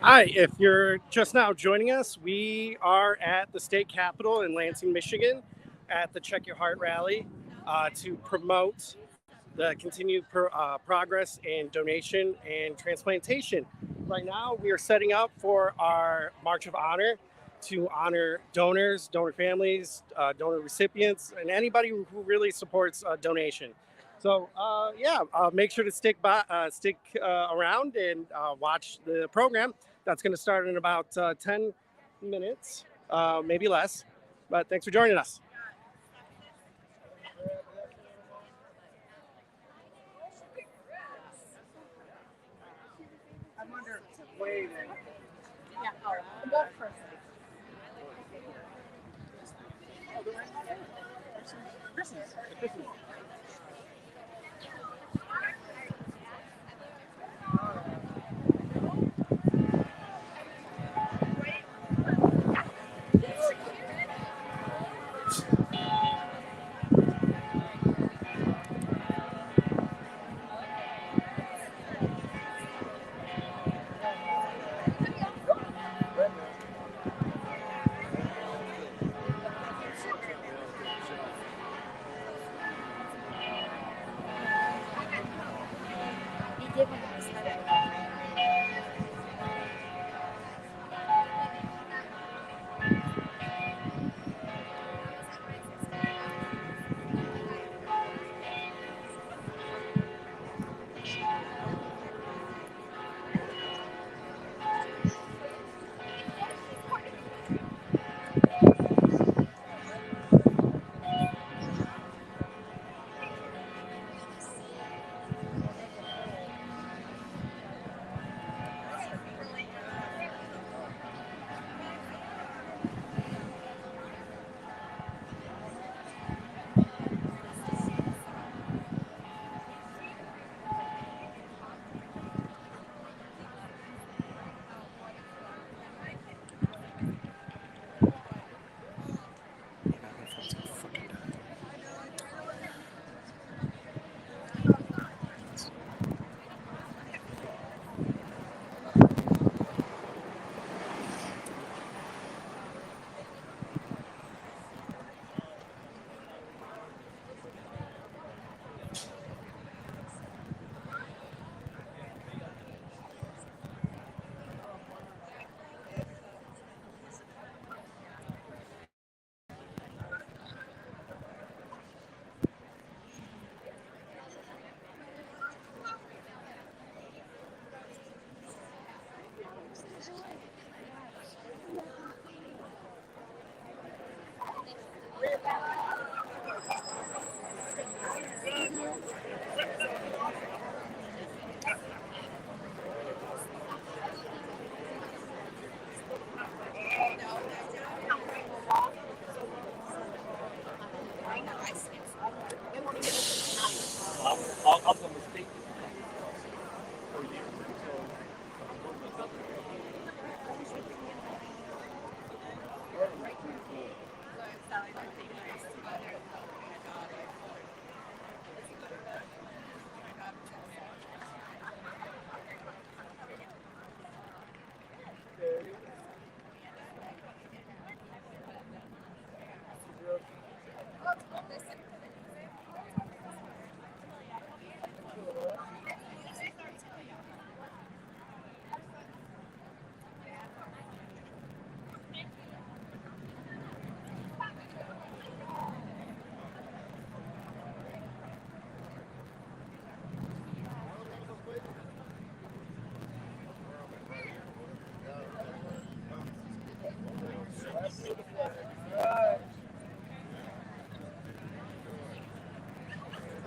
Hi, if you're just now joining us, we are at the state capitol in Lansing, Michigan, at the Check Your Heart rally to promote the continued progress in donation and transplantation. Right now, we are setting up for our March of Honor to honor donors, donor families, donor recipients, and anybody who really supports donation. So make sure to stick around and watch the program. That's going to start in about 10 minutes, maybe less. But thanks for joining us. I wonder, wait. Yeah, I'll go first.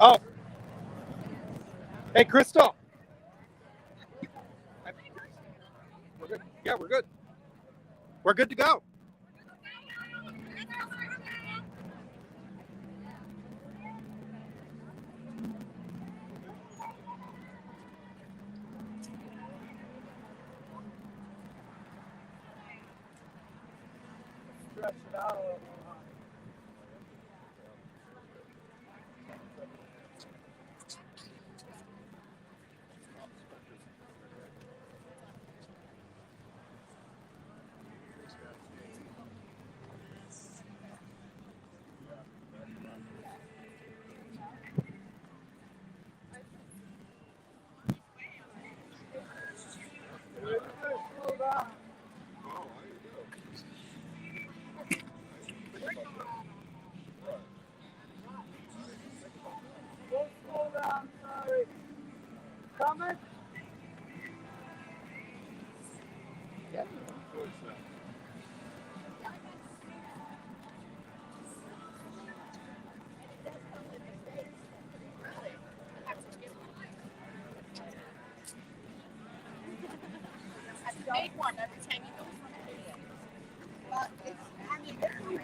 Oh, hey, Crystal. We're good. Yeah, we're good. We're good to go. Stretch it out a little. make one every time you go from a video. But it's, I mean,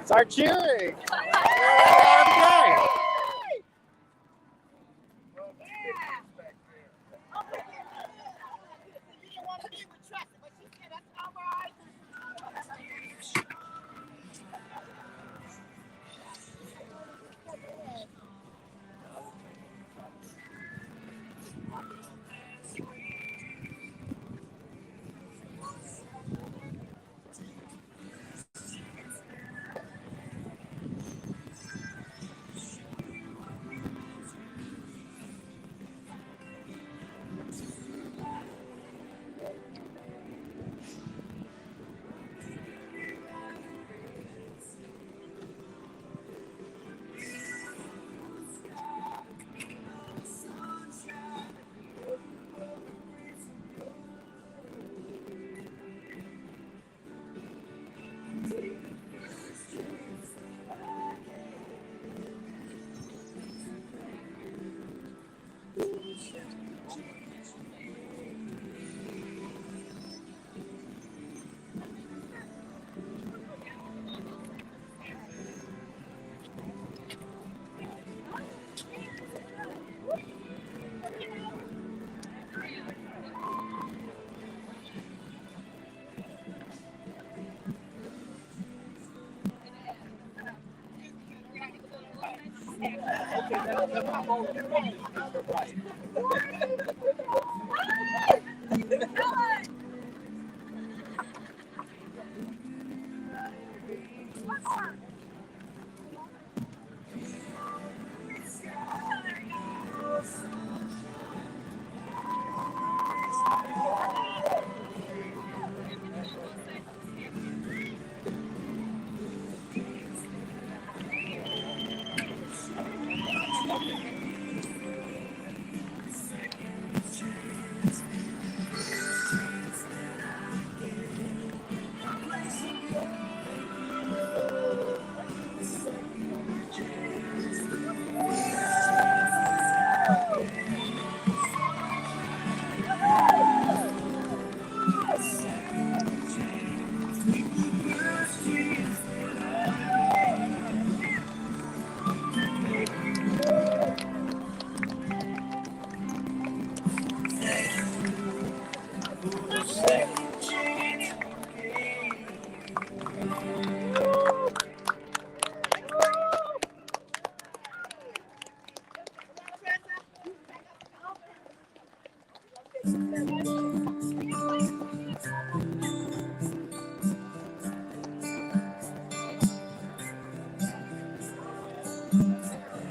Start cheering. Yeah.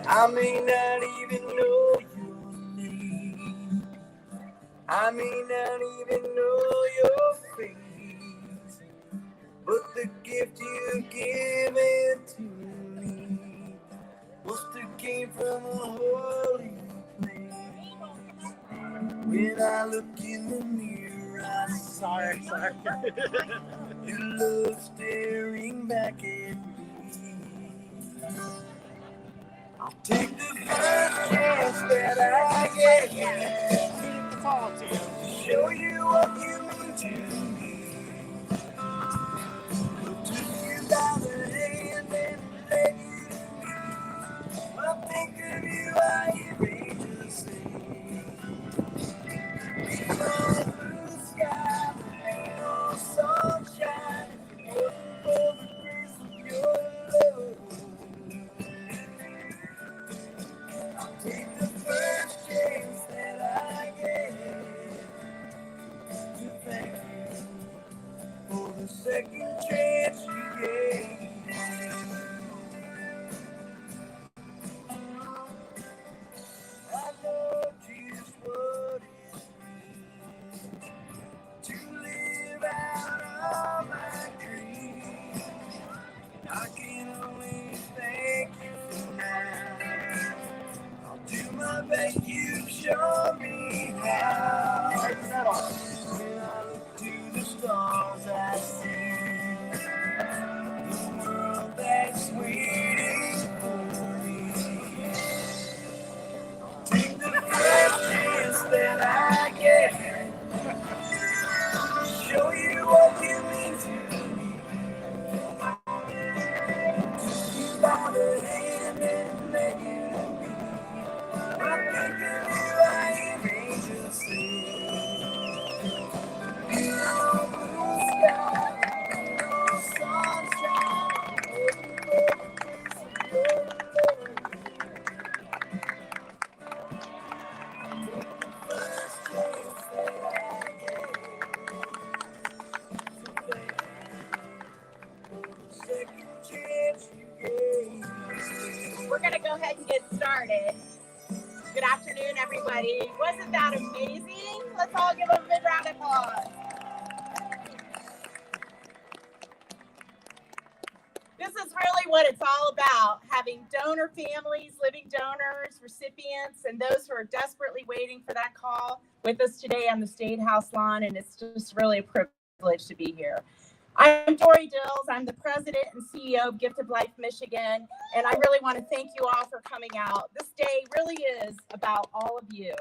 I may not even know your name. I may not even know your face. But the gift you given to me must have came from a holy place. When I look in the mirror, I see Sorry. your love staring back at me. I'll take the first chance that I get to show you what you mean to me. Took you by the hand and led you to me. When I think of you, I hear angels sing. All through the sky, rain or sunshine, for the grace of your love. Take the first chance that I get to thank you for the second chance you gave. I know just what it means to live out all my dreams. I can only thank you for now. I'll do my best, you show me how. When I look to the stars, I see go ahead and get started. Good afternoon, everybody. Wasn't that amazing? Let's all give them a big round of applause. This is really what it's all about, having donor families, living donors, recipients, and those who are desperately waiting for that call with us today on the State House lawn, and it's just really a privilege to be here. I'm Dory Dills. I'm the president and CEO of Gift of Life Michigan, and I really want to thank you all for coming out. This day really is about all of you.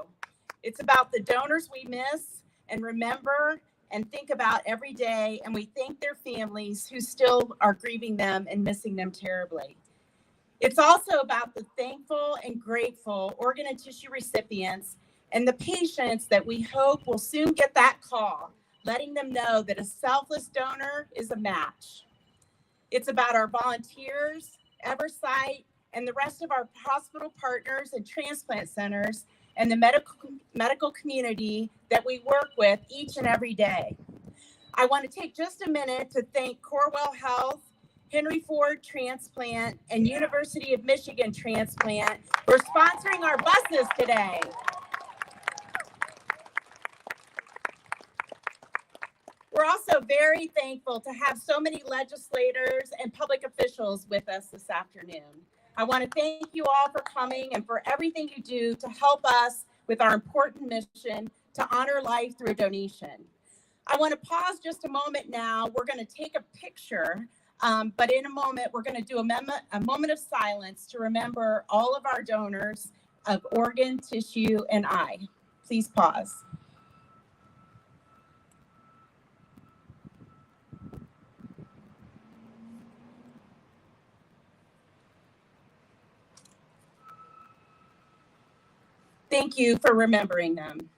It's about the donors we miss and remember and think about every day, and we thank their families who still are grieving them and missing them terribly. It's also about the thankful and grateful organ and tissue recipients and the patients that we hope will soon get that call, letting them know that a selfless donor is a match. It's about our volunteers, Eversight, and the rest of our hospital partners and transplant centers and the medical community that we work with each and every day. I want to take just a minute to thank Corewell Health, Henry Ford Transplant, and University of Michigan Transplant for sponsoring our buses today. We're also very thankful to have so many legislators and public officials with us this afternoon. I want to thank you all for coming and for everything you do to help us with our important mission to honor life through a donation. I want to pause just a moment now. We're going to take a picture, but in a moment, we're going to do a moment of silence to remember all of our donors of organ, tissue, and eye. Please pause. Thank you for remembering them.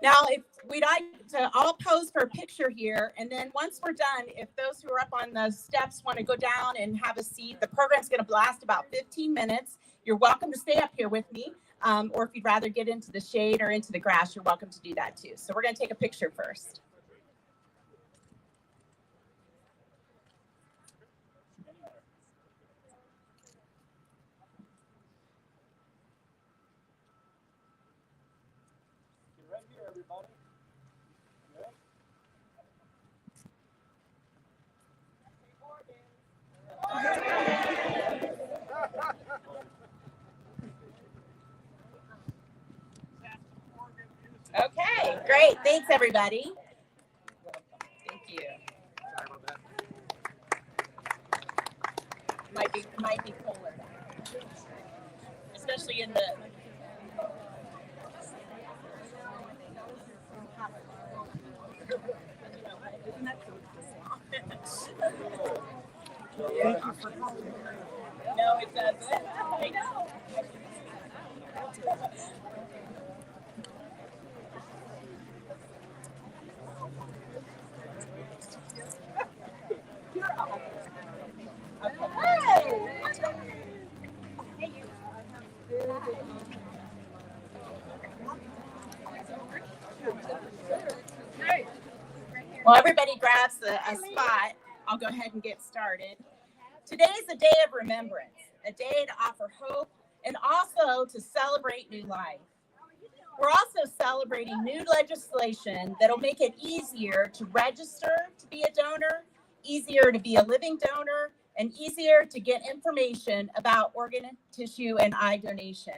Now, if we'd like to all pose for a picture here, and then once we're done, if those who are up on the steps want to go down and have a seat, the program's going to last about 15 minutes. You're welcome to stay up here with me, or if you'd rather get into the shade or into the grass, you're welcome to do that too. So we're going to take a picture first. Okay, great. Thanks, everybody. Thank you. Might be cooler, especially in the. No, it doesn't. I know. While everybody grabs a spot, I'll go ahead and get started. Today is a day of remembrance, a day to offer hope and also to celebrate new life. We're also celebrating new legislation that'll make it easier to register to be a donor, easier to be a living donor, and easier to get information about organ, tissue, and eye donation.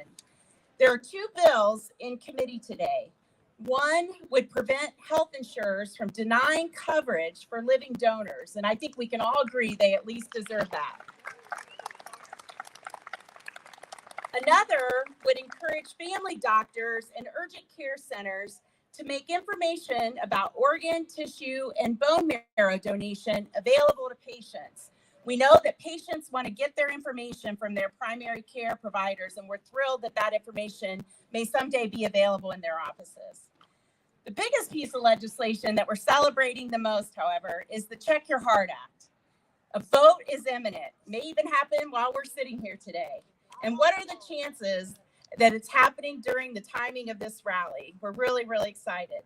There are two bills in committee today. One would prevent health insurers from denying coverage for living donors, and I think we can all agree they at least deserve that. Another would encourage family doctors and urgent care centers to make information about organ, tissue, and bone marrow donation available to patients. We know that patients want to get their information from their primary care providers, and we're thrilled that that information may someday be available in their offices. The biggest piece of legislation that we're celebrating the most, however, is the Check Your Heart Act. A vote is imminent, may even happen while we're sitting here today. And what are the chances that it's happening during the timing of this rally? We're really, really excited.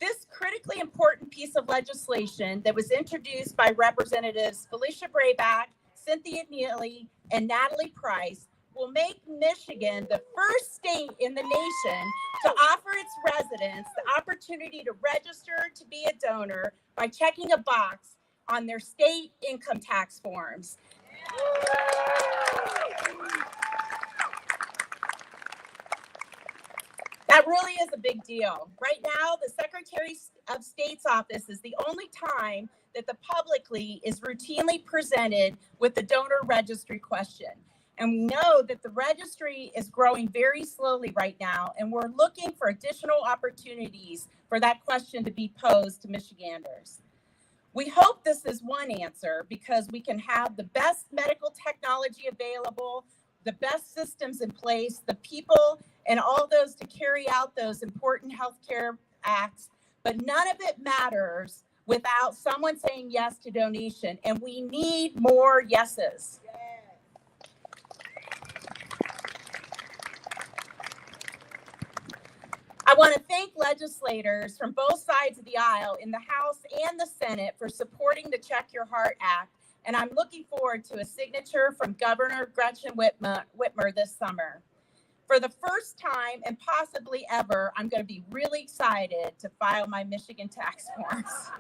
This critically important piece of legislation that was introduced by Representatives Felicia Brayback, Cynthia Neely, and Natalie Price will make Michigan the first state in the nation to offer its residents the opportunity to register to be a donor by checking a box on their state income tax forms. That really is a big deal. Right now, the Secretary of State's office is the only time that the publicly is routinely presented with the donor registry question. And we know that the registry is growing very slowly right now, and we're looking for additional opportunities for that question to be posed to Michiganders. We hope this is one answer because we can have the best medical technology available, the best systems in place, the people and all those to carry out those important healthcare acts, but none of it matters without someone saying yes to donation, and we need more yeses. I want to thank legislators from both sides of the aisle in the House and the Senate for supporting the Check Your Heart Act, and I'm looking forward to a signature from Governor Gretchen Whitmer this summer. For the first time and possibly ever, I'm going to be really excited to file my Michigan tax forms.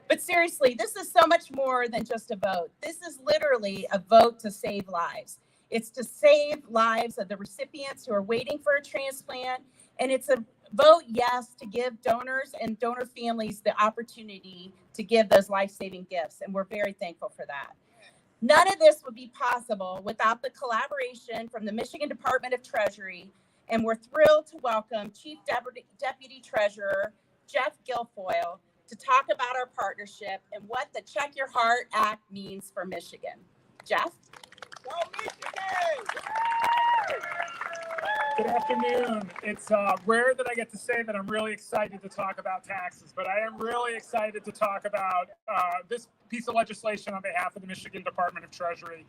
But seriously, this is so much more than just a vote. This is literally a vote to save lives. It's to save lives of the recipients who are waiting for a transplant, and it's a vote yes to give donors and donor families the opportunity to give those life-saving gifts, and we're very thankful for that. None of this would be possible without the collaboration from the Michigan Department of Treasury, and we're thrilled to welcome Chief Deputy Treasurer Jeff Guilfoyle to talk about our partnership and what the Check Your Heart Act means for Michigan. Jeff? Go Michigan! Good afternoon. It's rare that I get to say that I'm really excited to talk about taxes, but I am really excited to talk about this piece of legislation on behalf of the Michigan Department of Treasury.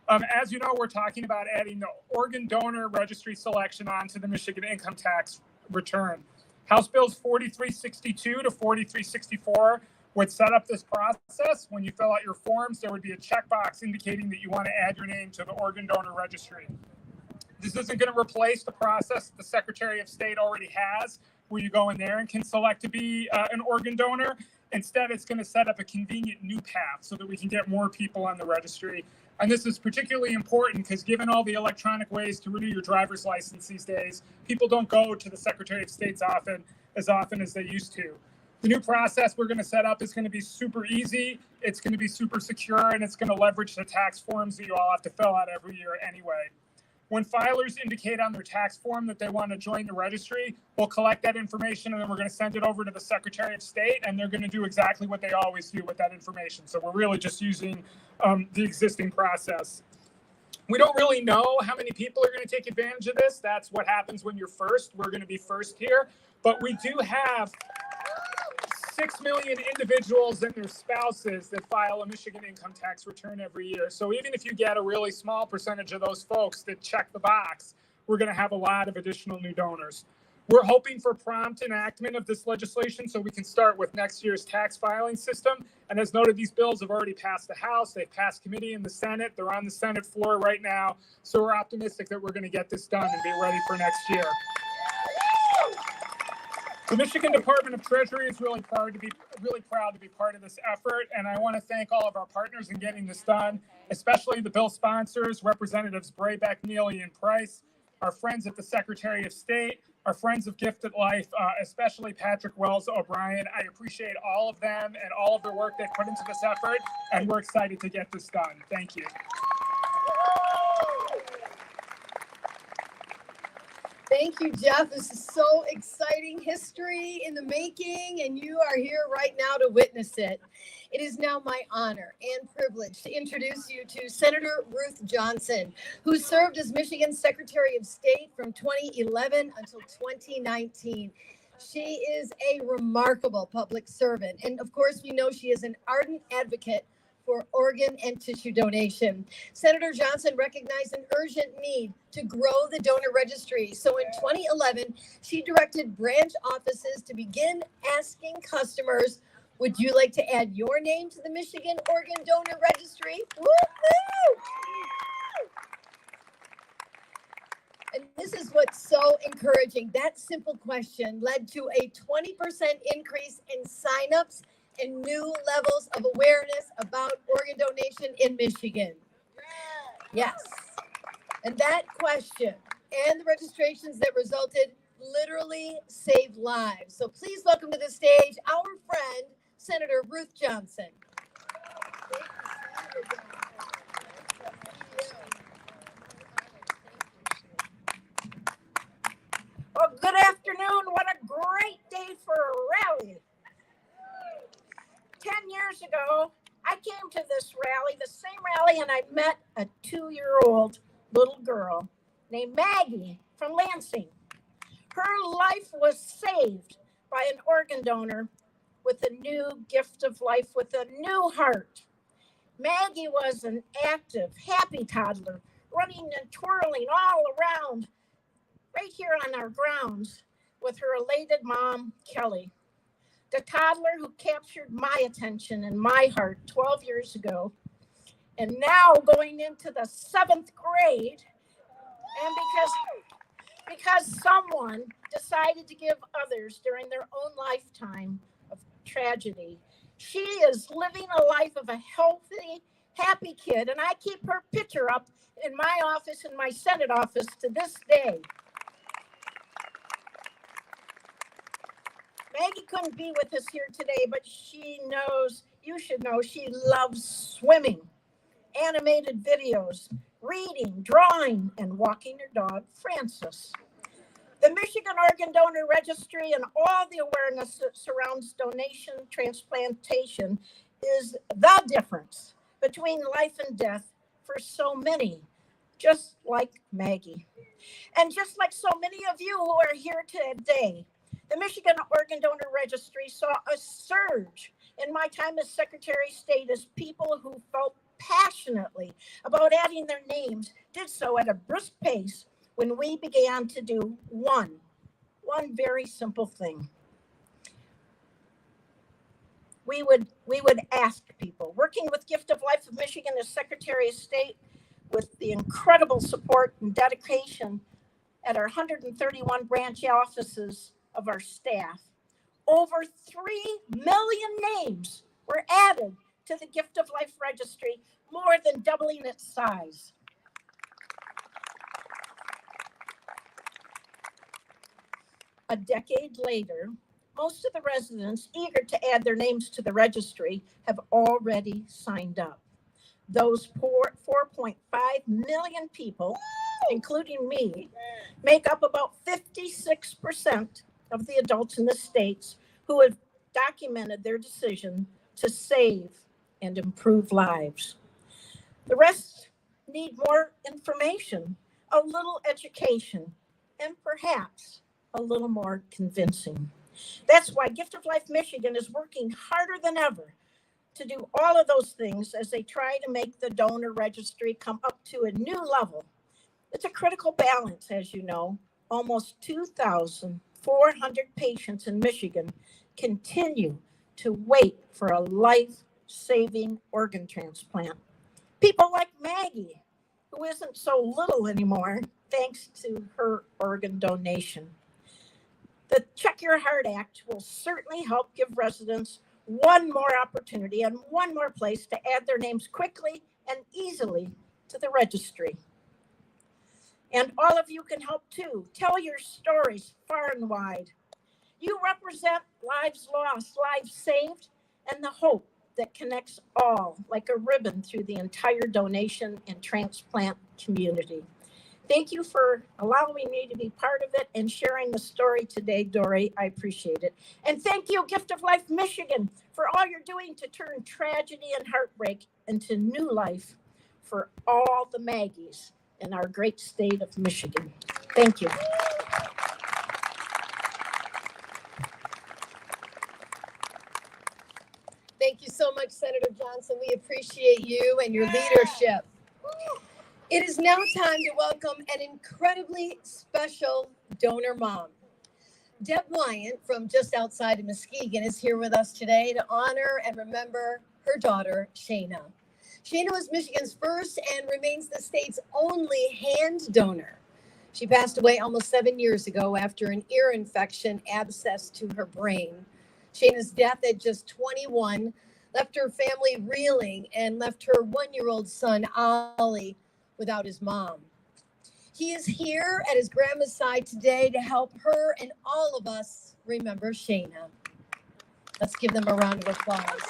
As you know, we're talking about adding the organ donor registry selection onto the Michigan income tax return. House Bills 4362 to 4364 would set up this process. When you fill out your forms, there would be a checkbox indicating that you want to add your name to the organ donor registry. This isn't going to replace the process the Secretary of State already has, where you go in there and can select to be an organ donor. Instead, it's going to set up a convenient new path so that we can get more people on the registry. And this is particularly important because given all the electronic ways to renew your driver's license these days, people don't go to the Secretary of State's often as they used to. The new process we're going to set up is going to be super easy, it's going to be super secure, and it's going to leverage the tax forms that you all have to fill out every year anyway. When filers indicate on their tax form that they want to join the registry, we'll collect that information and then we're going to send it over to the Secretary of State, and they're going to do exactly what they always do with that information. So we're really just using the existing process. We don't really know how many people are going to take advantage of this. That's what happens when you're first. We're going to be first here. But we do have 6 million individuals and their spouses that file a Michigan income tax return every year. So even if you get a really small percentage of those folks that check the box, we're going to have a lot of additional new donors. We're hoping for prompt enactment of this legislation so we can start with next year's tax filing system. And as noted, these bills have already passed the House. They've passed committee in the Senate. They're on the Senate floor right now. So we're optimistic that we're going to get this done and be ready for next year. The Michigan Department of Treasury is really proud to be part of this effort, and I want to thank all of our partners in getting this done, especially the bill sponsors, Representatives Braybeck, Neely, and Price, our friends at the Secretary of State, our friends of Gifted Life, especially Patrick Wells O'Brien. I appreciate all of them and all of the work they've put into this effort, and we're excited to get this done. Thank you. Thank you, Jeff. This is so exciting, history in the making, and you are here right now to witness it. It is now my honor and privilege to introduce you to Senator Ruth Johnson, who served as Michigan's Secretary of State from 2011 until 2019. She is a remarkable public servant, and of course, we know she is an ardent advocate for organ and tissue donation. Senator Johnson recognized an urgent need to grow the donor registry. So in 2011, she directed branch offices to begin asking customers Would you like to add your name to the Michigan Organ Donor Registry? Woo-hoo! And this is what's so encouraging. That simple question led to a 20% increase in signups and new levels of awareness about organ donation in Michigan. Yes. And that question and the registrations that resulted literally saved lives. So please welcome to the stage our friend, Senator Ruth Johnson. Well, good afternoon. What a great day for a rally. 10 years ago, I came to this rally, the same rally, and I met a 2-year-old little girl named Maggie from Lansing. Her life was saved by an organ donor with a new gift of life, with a new heart. Maggie was an active, happy toddler, running and twirling all around right here on our grounds with her elated mom, Kelly. The toddler who captured my attention and my heart 12 years ago, and now going into the 7th grade, and because someone decided to give others during their own lifetime of tragedy. She is living a life of a healthy, happy kid, and I keep her picture up in my office, in my Senate office to this day. Maggie couldn't be with us here today, but she knows, you should know, she loves swimming, animated videos, reading, drawing, and walking her dog, Francis. The Michigan Organ Donor Registry and all the awareness that surrounds donation transplantation is the difference between life and death for so many, just like Maggie. And just like so many of you who are here today, the Michigan Organ Donor Registry saw a surge in my time as Secretary of State as people who felt passionately about adding their names did so at a brisk pace when we began to do one very simple thing. We would ask people, working with Gift of Life of Michigan as Secretary of State with the incredible support and dedication at our 131 branch offices of our staff, over 3 million names were added to the Gift of Life Registry, more than doubling its size. A decade later, most of the residents eager to add their names to the registry have already signed up. Those 4.5 million people, including me, make up about 56% of the adults in the states who have documented their decision to save and improve lives. The rest need more information, a little education, and perhaps a little more convincing. That's why Gift of Life Michigan is working harder than ever to do all of those things as they try to make the donor registry come up to a new level. It's a critical balance, as you know. Almost 2,400 patients in Michigan continue to wait for a life-saving organ transplant. People like Maggie, who isn't so little anymore, thanks to her organ donation. The Check Your Heart Act will certainly help give residents one more opportunity and one more place to add their names quickly and easily to the registry. And all of you can help too. Tell your stories far and wide. You represent lives lost, lives saved, and the hope that connects all like a ribbon through the entire donation and transplant community. Thank you for allowing me to be part of it and sharing the story today, Dory. I appreciate it. And thank you, Gift of Life Michigan, for all you're doing to turn tragedy and heartbreak into new life for all the Maggies in our great state of Michigan. Thank you. Thank you so much, Senator Johnson. We appreciate you and your leadership. It is now time to welcome an incredibly special donor mom. Deb Wyant from just outside of Muskegon is here with us today to honor and remember her daughter, Shayna. Shayna was Michigan's first and remains the state's only hand donor. She passed away almost 7 years ago after an ear infection abscessed to her brain. Shayna's death at just 21 left her family reeling and left her 1-year-old son, Ollie, without his mom. He is here at his grandma's side today to help her and all of us remember Shayna. Let's give them a round of applause.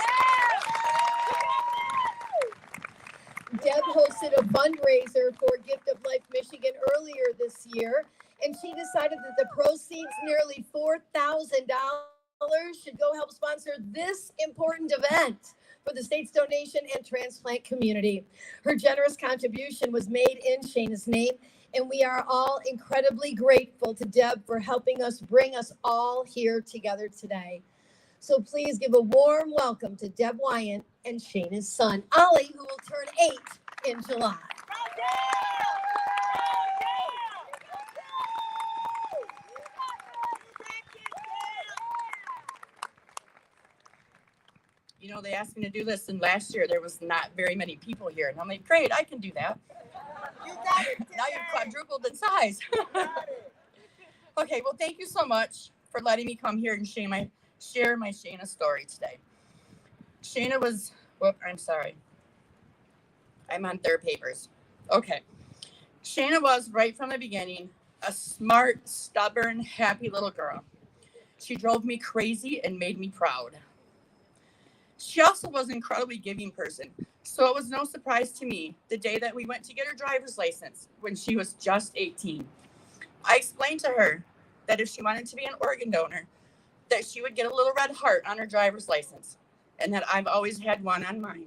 Deb hosted a fundraiser for Gift of Life Michigan earlier this year, and she decided that the proceeds, nearly $4,000, should go help sponsor this important event for the state's donation and transplant community. Her generous contribution was made in Shayna's name, and we are all incredibly grateful to Deb for helping us bring us all here together today. So please give a warm welcome to Deb Wyant and Shayna's son, Ollie, who will turn 8 in July. You know, they asked me to do this, and last year there was not very many people here. And I'm like, great, I can do that. You got it. Now you've quadrupled in size. Okay, well, thank you so much for letting me come here and share my Shayna story today. Shayna was, I'm sorry. I'm on third papers. Okay. Shayna was, right from the beginning, a smart, stubborn, happy little girl. She drove me crazy and made me proud. She also was an incredibly giving person, so it was no surprise to me the day that we went to get her driver's license when she was just 18. I explained to her that if she wanted to be an organ donor, that she would get a little red heart on her driver's license, and that I've always had one on mine.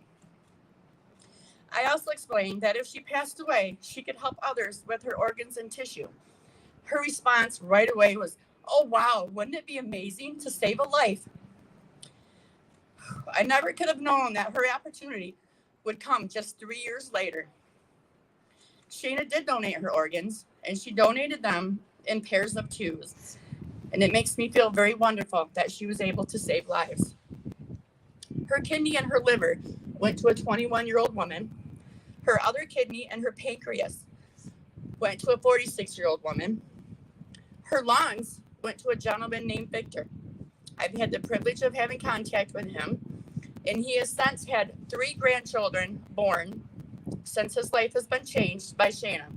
I also explained that if she passed away, she could help others with her organs and tissue. Her response right away was, "Oh wow, wouldn't it be amazing to save a life?" I never could have known that her opportunity would come just 3 years later. Shayna did donate her organs, and she donated them in pairs of 2s. And it makes me feel very wonderful that she was able to save lives. Her kidney and her liver went to a 21-year-old woman. Her other kidney and her pancreas went to a 46-year-old woman. Her lungs went to a gentleman named Victor. I've had the privilege of having contact with him, and he has since had 3 grandchildren born since his life has been changed by Shayna.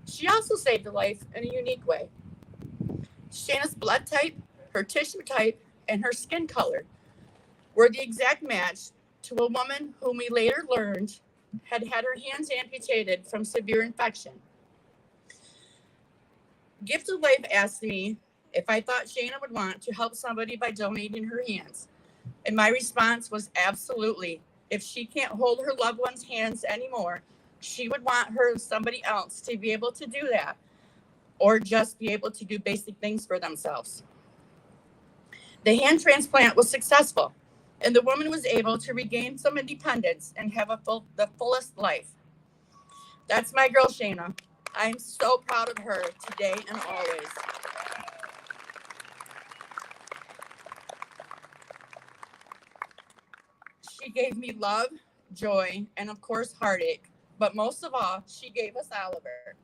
She also saved a life in a unique way. Shayna's blood type, her tissue type, and her skin color were the exact match to a woman whom we later learned had had her hands amputated from severe infection. Gift of Life asked me if I thought Shayna would want to help somebody by donating her hands. And my response was absolutely. If she can't hold her loved one's hands anymore, she would want somebody else to be able to do that, or just be able to do basic things for themselves. The hand transplant was successful, and the woman was able to regain some independence and have the fullest life. That's my girl, Shayna. I'm so proud of her today and always. She gave me love, joy, and of course, heartache. But most of all, she gave us Oliver.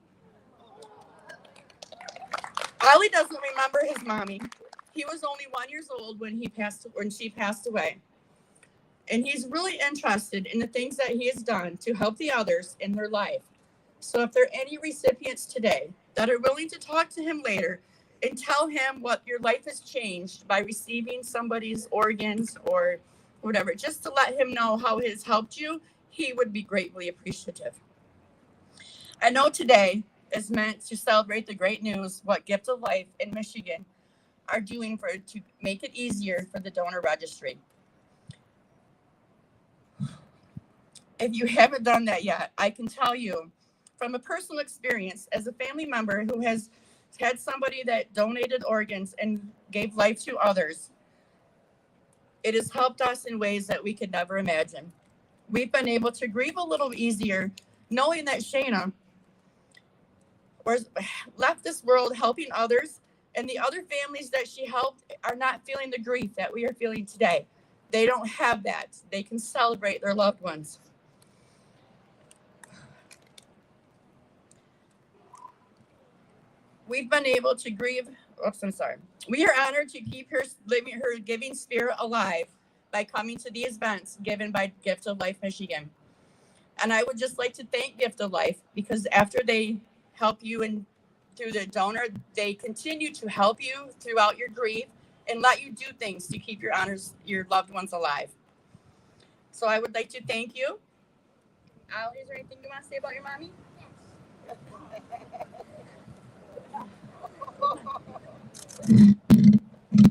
Ollie doesn't remember his mommy. He was only 1 year old when she passed away. And he's really interested in the things that he has done to help the others in their life. So if there are any recipients today that are willing to talk to him later and tell him what your life has changed by receiving somebody's organs or whatever, just to let him know how it has helped you, he would be greatly appreciative. I know today is meant to celebrate the great news what Gift of Life in Michigan are doing to make it easier for the donor registry. If you haven't done that yet, I can tell you from a personal experience as a family member who has had somebody that donated organs and gave life to others, it has helped us in ways that we could never imagine. We've been able to grieve a little easier knowing that Shayna left this world helping others And the other families that she helped are not feeling the grief that we are feeling today. They don't have that. They can celebrate their loved ones. We've been able to grieve. Oops, I'm sorry. We are honored to keep her giving spirit alive by coming to these events given by Gift of Life Michigan. And I would just like to thank Gift of Life, because after they help you and through the donor, they continue to help you throughout your grief and let you do things to keep your loved ones alive. So I would like to thank you. Al, is there anything you want to say about your mommy?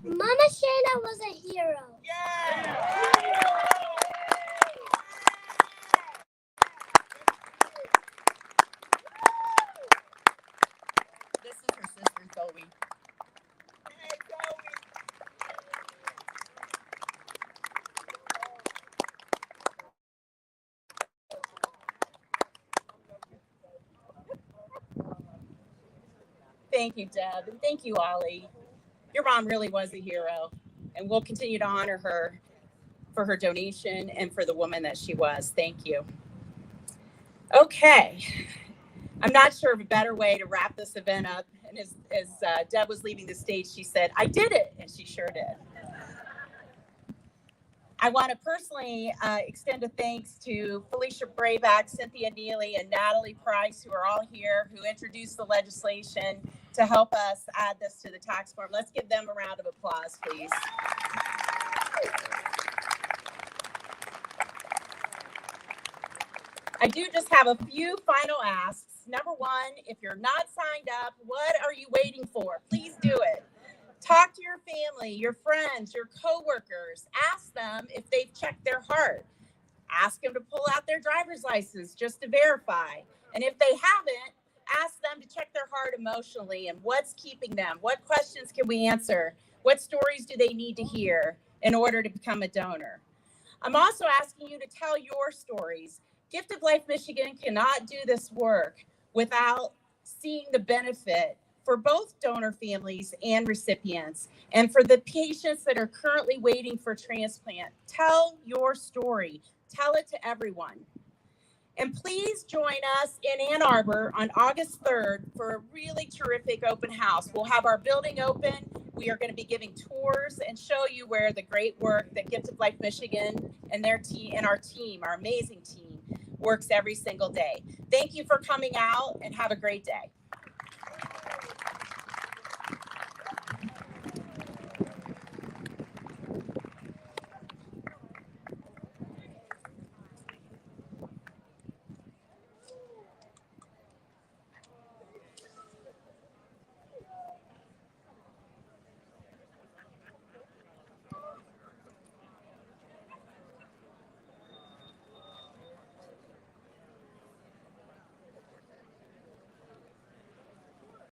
Mama Shayna was a hero. Yeah! This is her sister, Zoe. Hey, Zoe. Thank you, Deb, and thank you, Ollie. Your mom really was a hero, and we'll continue to honor her for her donation and for the woman that she was. Thank you. Okay. I'm not sure of a better way to wrap this event up. And as Deb was leaving the stage, she said, "I did it," and she sure did. I want to personally extend a thanks to Felicia Brayback, Cynthia Neely, and Natalie Price, who are all here, who introduced the legislation to help us add this to the tax form. Let's give them a round of applause, please. I do just have a few final asks. Number one, if you're not signed up, what are you waiting for? Please do it. Talk to your family, your friends, your coworkers. Ask them if they've checked their heart. Ask them to pull out their driver's license just to verify. And if they haven't, ask them to check their heart emotionally and what's keeping them. What questions can we answer? What stories do they need to hear in order to become a donor? I'm also asking you to tell your stories. Gift of Life Michigan cannot do this work without seeing the benefit for both donor families and recipients, and for the patients that are currently waiting for transplant. Tell your story. Tell it to everyone. And please join us in Ann Arbor on August 3rd for a really terrific open house. We'll have our building open. We are going to be giving tours and show you where the great work that Gift of Life Michigan and their team and our team, our amazing team, works every single day. Thank you for coming out and have a great day.